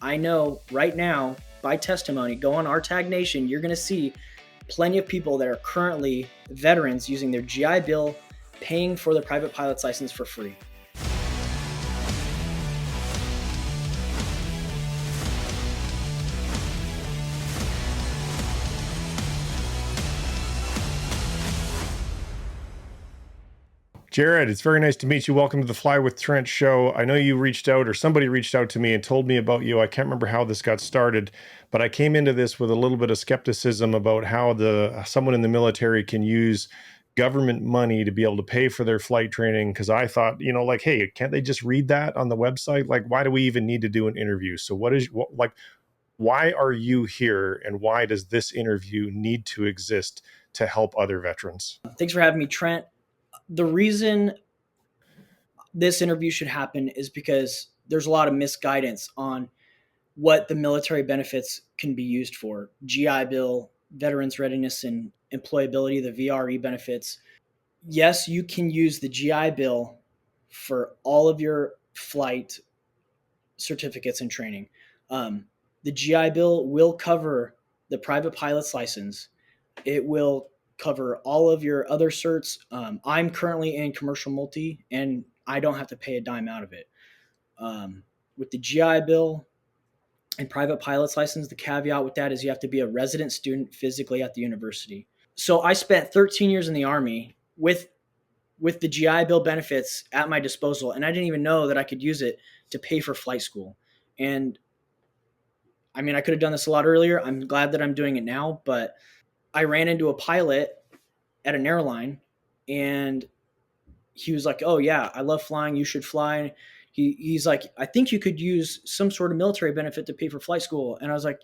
I know right now by testimony, go on our Tag Nation, you're going to see plenty of people that are currently veterans using their GI Bill, paying for their private pilot's license for free. Jared, it's very nice to meet you. Welcome to the Fly with Trent show. I know you reached out, or somebody reached out to me and told me about you. I can't remember how this got started, but I came into this with a little bit of skepticism about how someone in the military can use government money to be able to pay for their flight training. Because I thought, hey, can't they just read that on the website? Like, why do we even need to do an interview? So why are you here, and why does this interview need to exist to help other veterans? Thanks for having me, Trent. The reason this interview should happen is because there's a lot of misguidance on what the military benefits can be used for. GI Bill, Veterans Readiness and Employability, the VRE benefits. Yes, you can use the GI Bill for all of your flight certificates and training. The GI Bill will cover the private pilot's license. It will cover all of your other certs. I'm currently in commercial multi, and I don't have to pay a dime out of it. With the GI Bill and private pilot's license, the caveat with that is you have to be a resident student physically at the university. So I spent 13 years in the Army with the GI Bill benefits at my disposal, and I didn't even know that I could use it to pay for flight school. And I mean, I could have done this a lot earlier. I'm glad that I'm doing it now, but I ran into a pilot at an airline, and he was like, "Oh yeah, I love flying. You should fly." He's like, "I think you could use some sort of military benefit to pay for flight school." And I was like,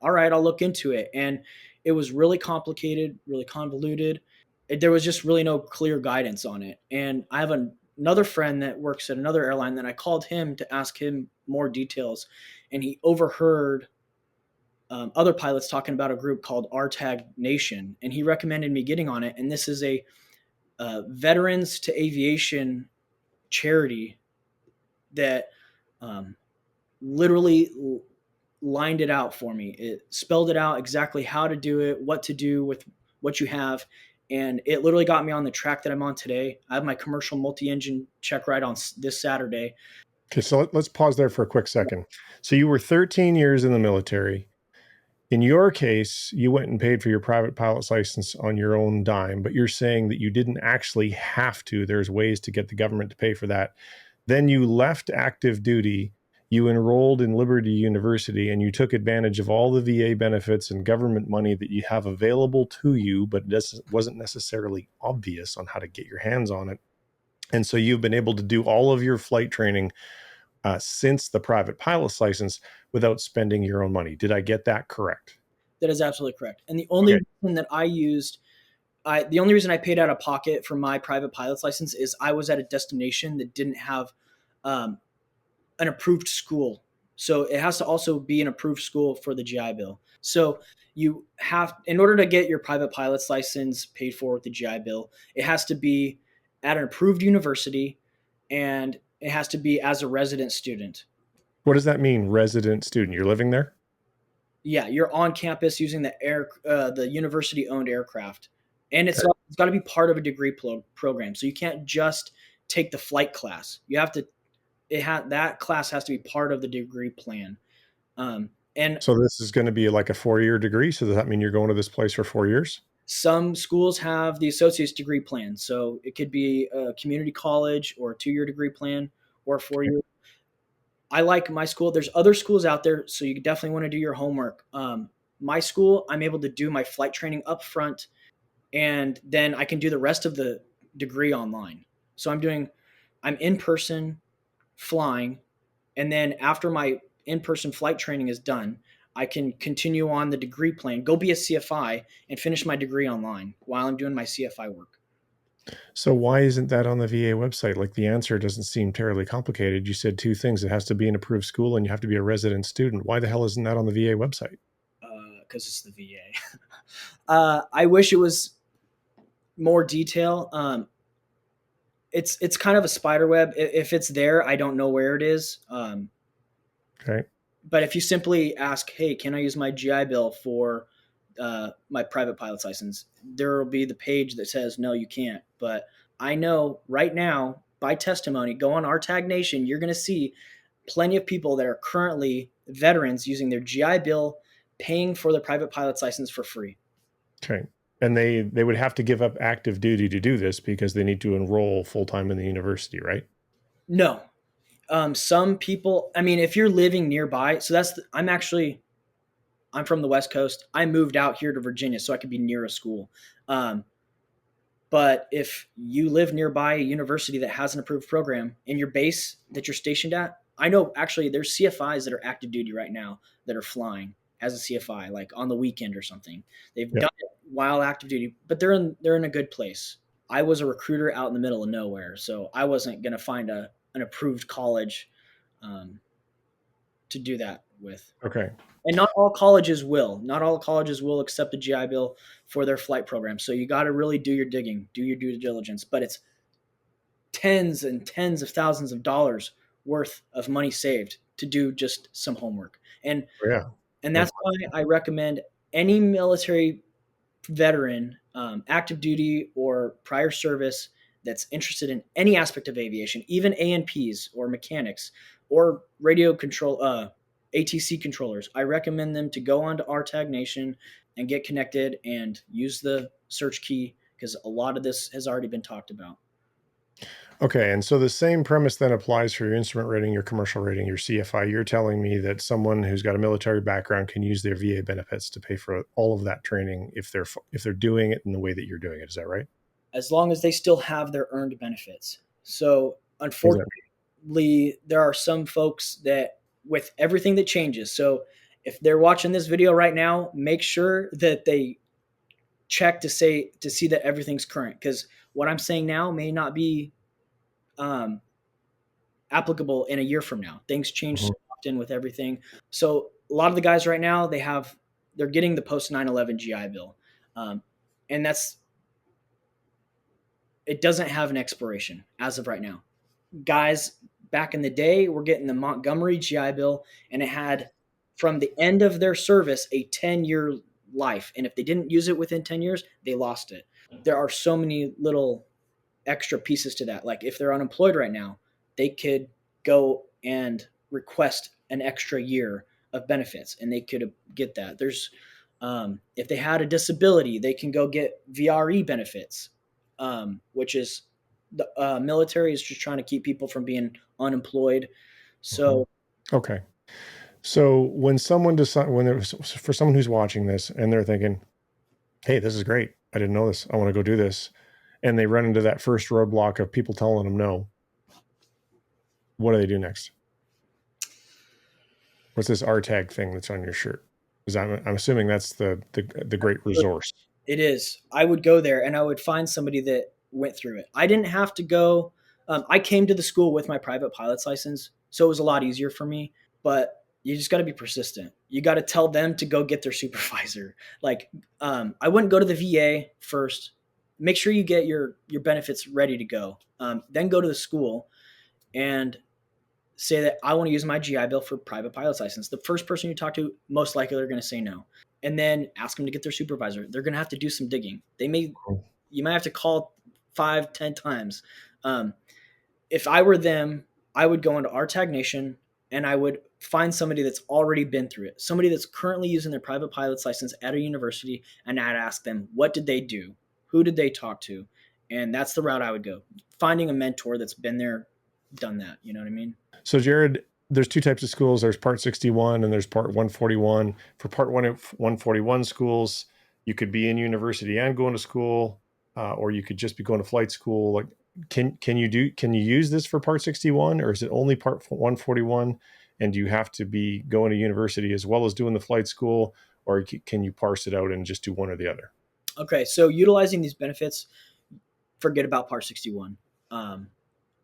"All right, I'll look into it." And it was really complicated, really convoluted. There was just really no clear guidance on it. And I have another friend that works at another airline that I called him to ask him more details, and he overheard other pilots talking about a group called our Tag Nation, and he recommended me getting on it. And this is a veterans to aviation charity that literally lined it out for me. It spelled it out exactly how to do it, what to do with what you have. And it literally got me on the track that I'm on today. I have my commercial multi-engine check ride on this Saturday. Okay, so let's pause there for a quick second. So you were 13 years in the military. In your case, you went and paid for your private pilot's license on your own dime, but you're saying that you didn't actually have to. There's ways to get the government to pay for that. Then you left active duty, you enrolled in Liberty University, and you took advantage of all the VA benefits and government money that you have available to you, but it wasn't necessarily obvious on how to get your hands on it. And so you've been able to do all of your flight training since the private pilot's license without spending your own money. Did I get that correct? That is absolutely correct. And the only reason that the only reason I paid out of pocket for my private pilot's license is I was at a destination that didn't have an approved school. So it has to also be an approved school for the GI Bill. So you have, in order to get your private pilot's license paid for with the GI Bill, it has to be at an approved university, and it has to be as a resident student. What does that mean, resident student? You're living there? Yeah, you're on campus using the university-owned aircraft, and it's got to be part of a degree program. So you can't just take the flight class. You have to. That class has to be part of the degree plan. And so this is going to be like a 4-year degree. So does that mean you're going to this place for 4 years? Some schools have the associate's degree plan. So it could be a community college or a 2-year degree plan or a 4-year. I like my school. There's other schools out there, so you definitely want to do your homework. My school, I'm able to do my flight training up front, and then I can do the rest of the degree online. So I'm in person flying, and then after my in-person flight training is done, I can continue on the degree plan, go be a CFI, and finish my degree online while I'm doing my CFI work. So why isn't that on the VA website? Like, the answer doesn't seem terribly complicated. You said 2 things. It has to be an approved school and you have to be a resident student. Why the hell isn't that on the VA website? Because it's the VA. I wish it was more detail. It's kind of a spider web. If it's there, I don't know where it is. Okay. But if you simply ask, hey, can I use my GI Bill for my private pilot's license, there will be the page that says, no, you can't. But I know right now, by testimony, go on our Tag Nation, you're going to see plenty of people that are currently veterans using their GI Bill, paying for their private pilot's license for free. Okay. And they would have to give up active duty to do this because they need to enroll full time in the university, right? No. Some people, I mean, if you're living nearby, so I'm from the West Coast. I moved out here to Virginia so I could be near a school. Um, but if you live nearby a university that has an approved program in your base that you're stationed at, I know actually there's CFIs that are active duty right now that are flying as a CFI, like on the weekend or something. They've Yep. done it while active duty, but they're in a good place. I was a recruiter out in the middle of nowhere, so I wasn't going to find an approved college um, to do that with. Okay. And not all colleges will. Not all colleges will accept the GI Bill for their flight program. So you got to really do your digging, do your due diligence. But it's tens and tens of thousands of dollars worth of money saved to do just some homework. And Yeah. and that's why I recommend any military veteran, active duty or prior service that's interested in any aspect of aviation, even ANPs or mechanics or radio control, ATC controllers. I recommend them to go onto our Tag Nation and get connected and use the search key because a lot of this has already been talked about. Okay. And so the same premise then applies for your instrument rating, your commercial rating, your CFI. You're telling me that someone who's got a military background can use their VA benefits to pay for all of that training if they're doing it in the way that you're doing it. Is that right? As long as they still have their earned benefits. So, What does that unfortunately, there are some folks that, with everything that changes, so if they're watching this video right now, make sure that they check to see that everything's current because what I'm saying now may not be um, applicable in a year from now. Things change mean? so often with everything. So a lot of the guys right now they're getting the post 9/11 GI Bill, and it doesn't have an expiration as of right now. Guys back in the day were getting the Montgomery GI Bill, and it had from the end of their service a 10-year life, and if they didn't use it within 10 years, they lost it. There are so many little extra pieces to that. Like if they're unemployed right now, they could go and request an extra year of benefits and they could get that. There's if they had a disability, they can go get VRE benefits, which is the military is just trying to keep people from being unemployed. So Okay. So when someone decides, for someone who's watching this and they're thinking, hey, this is great. I didn't know this. I want to go do this. And they run into that first roadblock of people telling them no. What do they do next? What's this RTAG thing that's on your shirt? Because I'm assuming that's the great resource. it is. I would go there and I would find somebody that went through it. I didn't have to go. I came to the school with my private pilot's license, so it was a lot easier for me. But you just got to be persistent. You got to tell them to go get their supervisor. Like, I wouldn't go to the VA first. Make sure you get your benefits ready to go. Then go to the school and say that I want to use my GI Bill for private pilot's license. The first person you talk to, most likely they're going to say no. And then ask them to get their supervisor. They're going to have to do some digging. You might have to call 5-10 times. If I were them, I would go into our Tag Nation and I would find somebody that's already been through it, somebody that's currently using their private pilot's license at a university, and I'd ask them, what did they do? Who did they talk to? And that's the route I would go. Finding a mentor that's been there, done that. You know what I mean? So Jared, there's two types of schools. There's Part 61 and there's Part 141. For Part 141 schools, you could be in university and going to school, or you could just be going to flight school. Like, can you use this for Part 61, or is it only Part 141? And do you have to be going to university as well as doing the flight school, or can you parse it out and just do one or the other? Okay, so utilizing these benefits, forget about Part 61,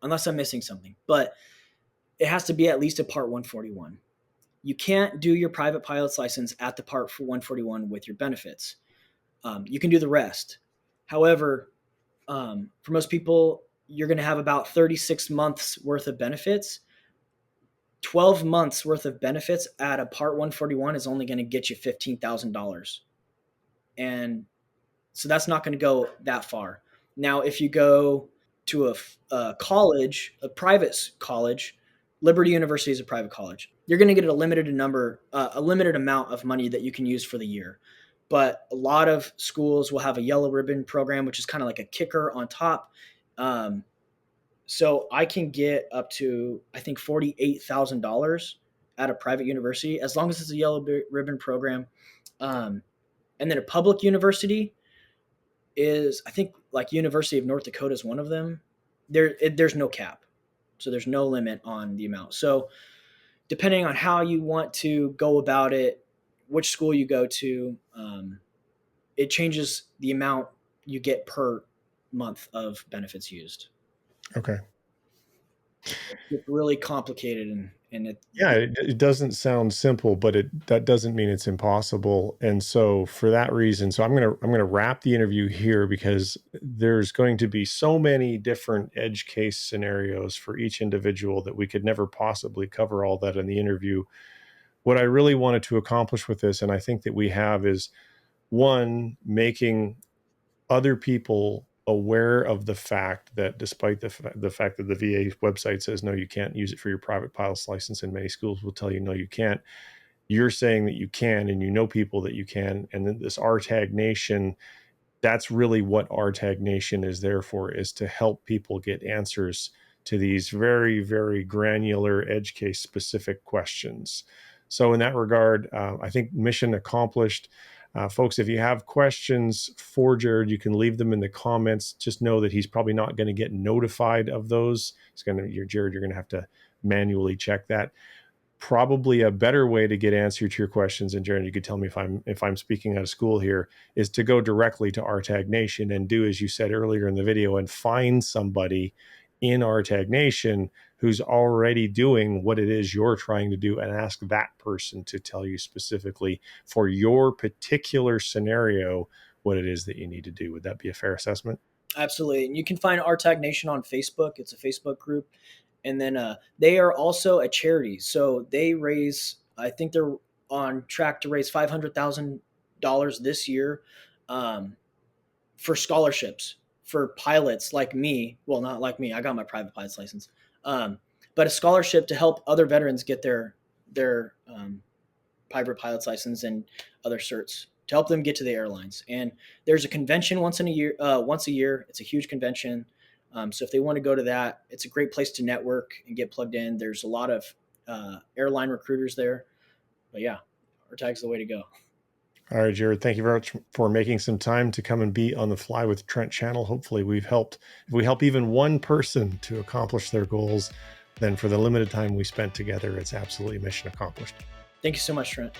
unless I'm missing something. But it has to be at least a Part 141. You can't do your private pilot's license at the Part 141 with your benefits. You can do the rest. However, for most people, you're going to have about 36 months worth of benefits. 12 months worth of benefits at a Part 141 is only going to get you $15,000. And so that's not going to go that far. Now, if you go to a college, a private college, Liberty University is a private college, you're going to get a limited amount of money that you can use for the year. But a lot of schools will have a yellow ribbon program, which is kind of like a kicker on top. So I can get up to, I think, $48,000 at a private university as long as it's a yellow ribbon program. And then a public university is, I think, like University of North Dakota is one of them. There's no cap, so there's no limit on the amount. So depending on how you want to go about it, which school you go to, it changes the amount you get per month of benefits used. Okay. It's really complicated, and it doesn't sound simple, but that doesn't mean it's impossible. And so for that reason, so I'm gonna wrap the interview here, because there's going to be so many different edge case scenarios for each individual that we could never possibly cover all that in the interview. What I really wanted to accomplish with this, and I think that we have, is one, making other people aware of the fact that despite the fact that the VA website says, no, you can't use it for your private pilot's license, and many schools will tell you, no, you can't. You're saying that you can, and you know people that you can. And then this RTAG Nation, that's really what RTAG Nation is there for, is to help people get answers to these very, very granular edge case specific questions. So in that regard, I think mission accomplished. Folks, if you have questions for Jared, you can leave them in the comments. Just know that he's probably not going to get notified of those. Jared, you're going to have to manually check that. Probably a better way to get answer to your questions, and Jared, you could tell me if I'm speaking out of school here, is to go directly to RTAG Nation and do as you said earlier in the video, and find somebody in RTAG Nation who's already doing what it is you're trying to do, and ask that person to tell you specifically for your particular scenario what it is that you need to do. Would that be a fair assessment? Absolutely. And you can find RTAG Nation on Facebook. It's a Facebook group. And then they are also a charity. So they raise, I think they're on track to raise $500,000 this year for scholarships for pilots like me. Well, not like me. I got my private pilot's license. But a scholarship to help other veterans get their private pilot's license and other certs, to help them get to the airlines. And there's a convention once a year. It's a huge convention. So if they want to go to that, it's a great place to network and get plugged in. There's a lot of airline recruiters there. But yeah, RTAG's the way to go. All right, Jared, thank you very much for making some time to come and be on the Fly with Trent channel. Hopefully if we help even one person to accomplish their goals, then for the limited time we spent together, it's absolutely mission accomplished. Thank you so much, Trent.